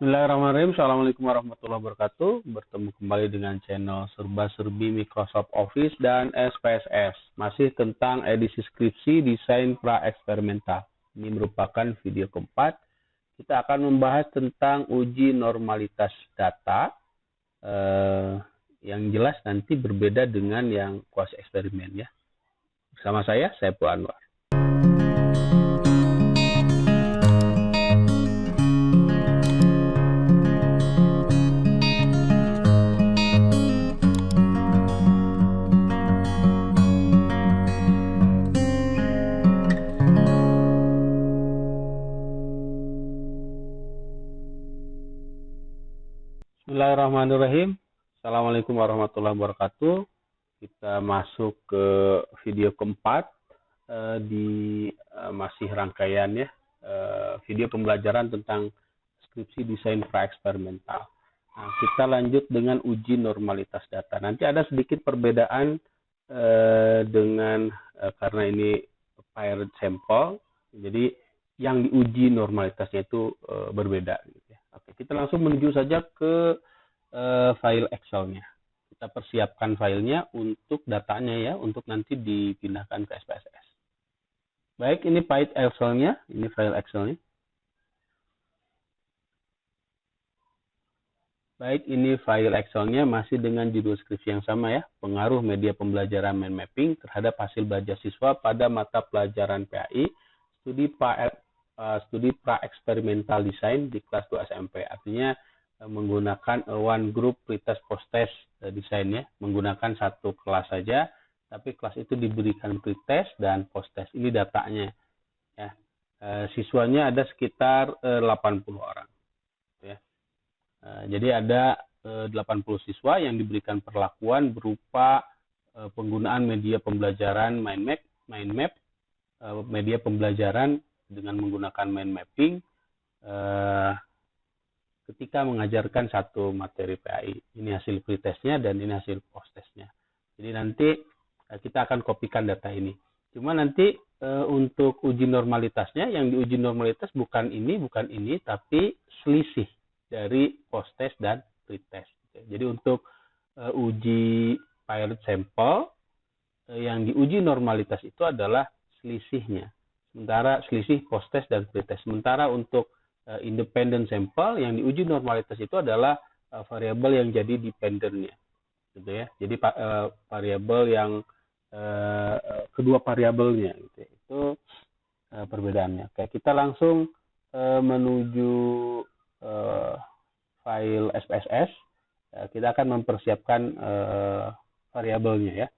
Bismillahirrahmanirrahim. Assalamualaikum warahmatullahi wabarakatuh. Bertemu kembali dengan channel Serba-Serbi Microsoft Office dan SPSS. Masih tentang edisi skripsi desain pra-eksperimental. Ini merupakan video keempat. Kita akan membahas tentang uji normalitas data. Yang jelas nanti berbeda dengan yang kuasi eksperimen ya. Bersama saya Saiful Anwar. Bismillahirrahmanirrahim. Assalamualaikum warahmatullahi wabarakatuh. Kita masuk ke video keempat di masih rangkaian ya video pembelajaran tentang skripsi desain pra-eksperimental. Nah, kita lanjut dengan uji normalitas data. Nanti ada sedikit perbedaan dengan karena ini paired sample, jadi yang diuji normalitasnya itu berbeda. Oke, kita langsung menuju saja ke file Excel-nya. Kita persiapkan filenya untuk datanya ya, untuk nanti dipindahkan ke SPSS. Baik, ini file Excel-nya, ini file Excel-nya. Baik, ini file Excel-nya masih dengan judul skripsi yang sama ya, pengaruh media pembelajaran mind mapping terhadap hasil belajar siswa pada mata pelajaran PAI, studi pra-eksperimental design di kelas 2 SMP. Artinya menggunakan one group pretest post-test desain ya, menggunakan satu kelas saja, tapi kelas itu diberikan pretest dan post-test. Ini datanya ya. Siswanya ada sekitar 80 orang ya. Jadi ada 80 siswa yang diberikan perlakuan berupa penggunaan media pembelajaran mind map, media pembelajaran dengan menggunakan mind mapping ketika mengajarkan satu materi PAI. Ini hasil pretestnya dan ini hasil post-testnya. Jadi nanti kita akan kopikan data ini. Cuma nanti untuk uji normalitasnya, yang diuji normalitas bukan ini, tapi selisih dari post-test dan pretest. Jadi untuk uji pilot sample, yang diuji normalitas itu adalah selisihnya. Sementara selisih post-test dan pretest. Sementara untuk independent sample yang diuji normalitas itu adalah variabel yang jadi dependennya, gitu ya. Jadi variabel yang kedua variabelnya, gitu ya. Itu perbedaannya. Oke, kita langsung menuju file SPSS. Kita akan mempersiapkan variabelnya ya.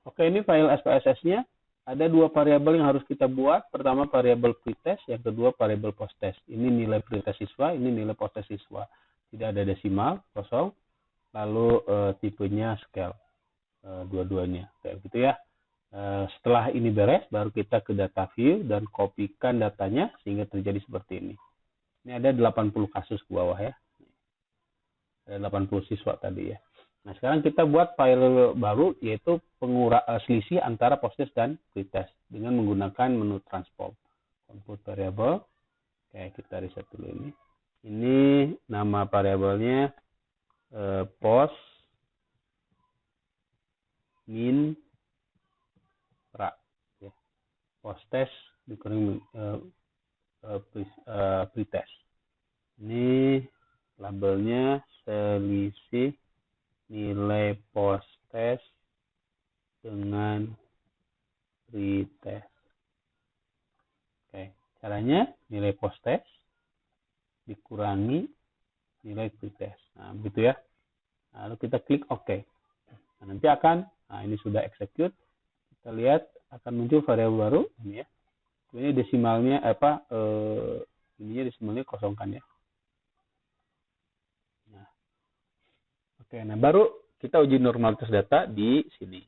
Oke, ini file SPSS-nya. Ada dua variabel yang harus kita buat. Pertama variabel pretest, yang kedua variabel post-test. Ini nilai pretest siswa, ini nilai post-test siswa. Tidak ada desimal, kosong. Lalu tipenya scale, dua-duanya. Kayak gitu ya. Setelah ini beres, baru kita ke data view dan kopikan datanya sehingga terjadi seperti ini. Ini ada 80 kasus ke bawah ya. Ada 80 siswa tadi ya. Nah, sekarang kita buat file baru, yaitu selisih antara post-test dan pretest dengan menggunakan menu transform. Compute variable. Oke, kita reset dulu ini. Ini nama variabelnya post min pra ya. Post-test dikurangi pretest. Ini labelnya selisih nilai post-test dengan pretest. Oke, caranya nilai post-test dikurangi nilai pretest. Nah, begitu ya. Lalu kita klik OK. Nah, nanti akan, ini sudah execute. Kita lihat akan muncul variabel baru ini ya. Ini desimalnya ininya desimalnya kosongkan ya. Oke, nah baru kita uji normalitas data di sini.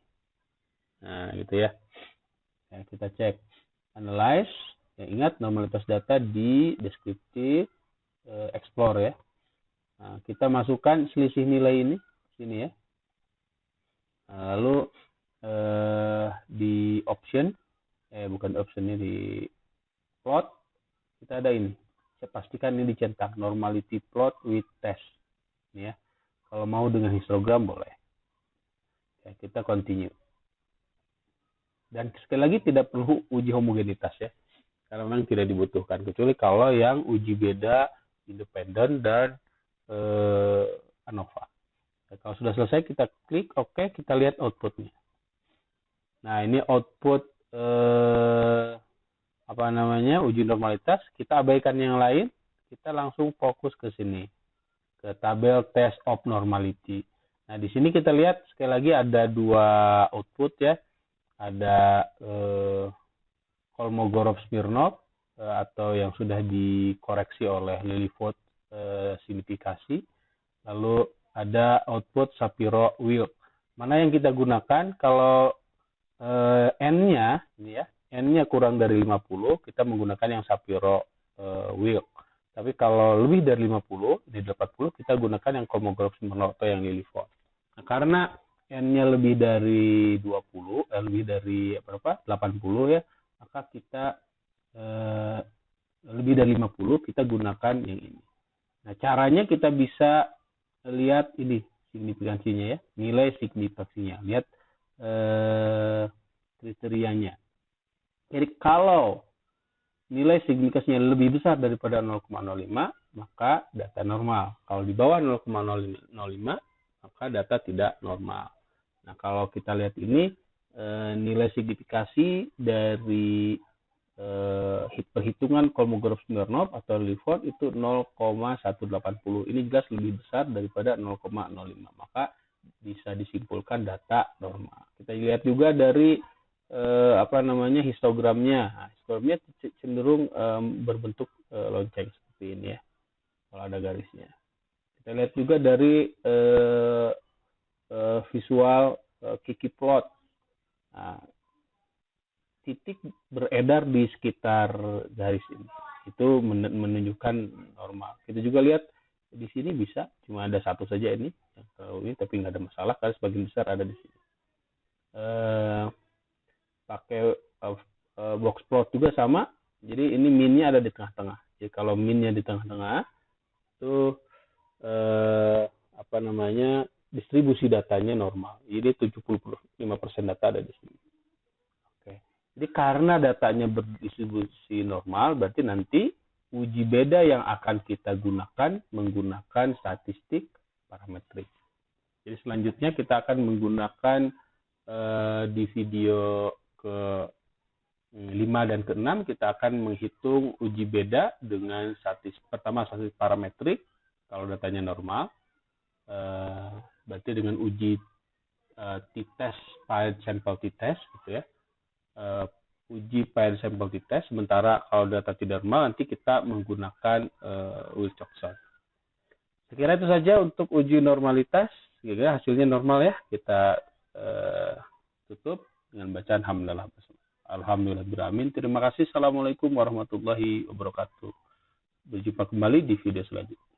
Nah, gitu ya. Nah, kita cek analyze. Ya, ingat normalitas data di descriptive explore ya. Nah, kita masukkan selisih nilai ini sini ya. Nah, lalu di option bukan optionnya, di plot kita ada ini saya pastikan ini dicetak normality plot with test. Ini ya. Kalau mau dengan histogram boleh. Ya, kita continue. Dan sekali lagi tidak perlu uji homogenitas ya. Karena memang tidak dibutuhkan. Kecuali kalau yang uji beda, independen, dan ANOVA. Nah, kalau sudah selesai kita klik OK, kita lihat outputnya. Nah ini output uji normalitas. Kita abaikan yang lain, kita langsung fokus ke sini, ke tabel test of normality. Nah di sini kita lihat sekali lagi ada dua output ya, ada Kolmogorov-Smirnov atau yang sudah dikoreksi oleh Lilliford signifikasi, lalu ada output Shapiro-Wilk. Mana yang kita gunakan? Kalau N-nya ini ya, N-nya kurang dari 50, kita menggunakan yang Shapiro-Wilk. Tapi kalau lebih dari 50, di 80, kita gunakan yang Kolmogorov-Smirnov atau yang Lilliford. Nah, karena N-nya lebih dari 20, lebih dari 80 ya, maka kita lebih dari 50 kita gunakan yang ini. Nah, caranya kita bisa lihat ini signifikansinya ya, nilai signifikansinya. Lihat kriterianya. Jadi kalau nilai signifikansinya lebih besar daripada 0,05, maka data normal. Kalau di bawah 0,05, maka data tidak normal. Nah, kalau kita lihat ini nilai signifikasi dari perhitungan Kolmogorov-Smirnov atau Lilliford itu 0,180. Ini jelas lebih besar daripada 0,05. Maka bisa disimpulkan data normal. Kita lihat juga dari histogramnya. Nah, histogramnya cenderung berbentuk lonceng seperti ini ya. Kalau ada garisnya. Kita lihat juga dari visual Kiki plot. Nah, titik beredar di sekitar garis ini. Itu menunjukkan normal. Kita juga lihat di sini bisa, cuma ada satu saja ini, tapi nggak ada masalah karena sebagian besar ada di sini. Pakai box plot juga sama. Jadi ini min-nya ada di tengah-tengah. Jadi kalau min-nya di tengah-tengah, itu distribusi datanya normal. Jadi 75% data ada di sini. Jadi karena datanya berdistribusi normal, berarti nanti uji beda yang akan kita gunakan menggunakan statistik parametrik. Jadi selanjutnya kita akan menggunakan di video ke-5 dan ke-6 kita akan menghitung uji beda dengan statistik parametrik kalau datanya normal. Berarti dengan uji t-test, paired sample t-test gitu ya. Uji paired sample t-test, sementara kalau data tidak normal nanti kita menggunakan Wilcoxon. Sekira itu saja untuk uji normalitas. Kira hasilnya normal ya. Kita tutup dengan bacaan Alhamdulillah. Terima kasih. Assalamualaikum warahmatullahi wabarakatuh. Berjumpa kembali di video selanjutnya.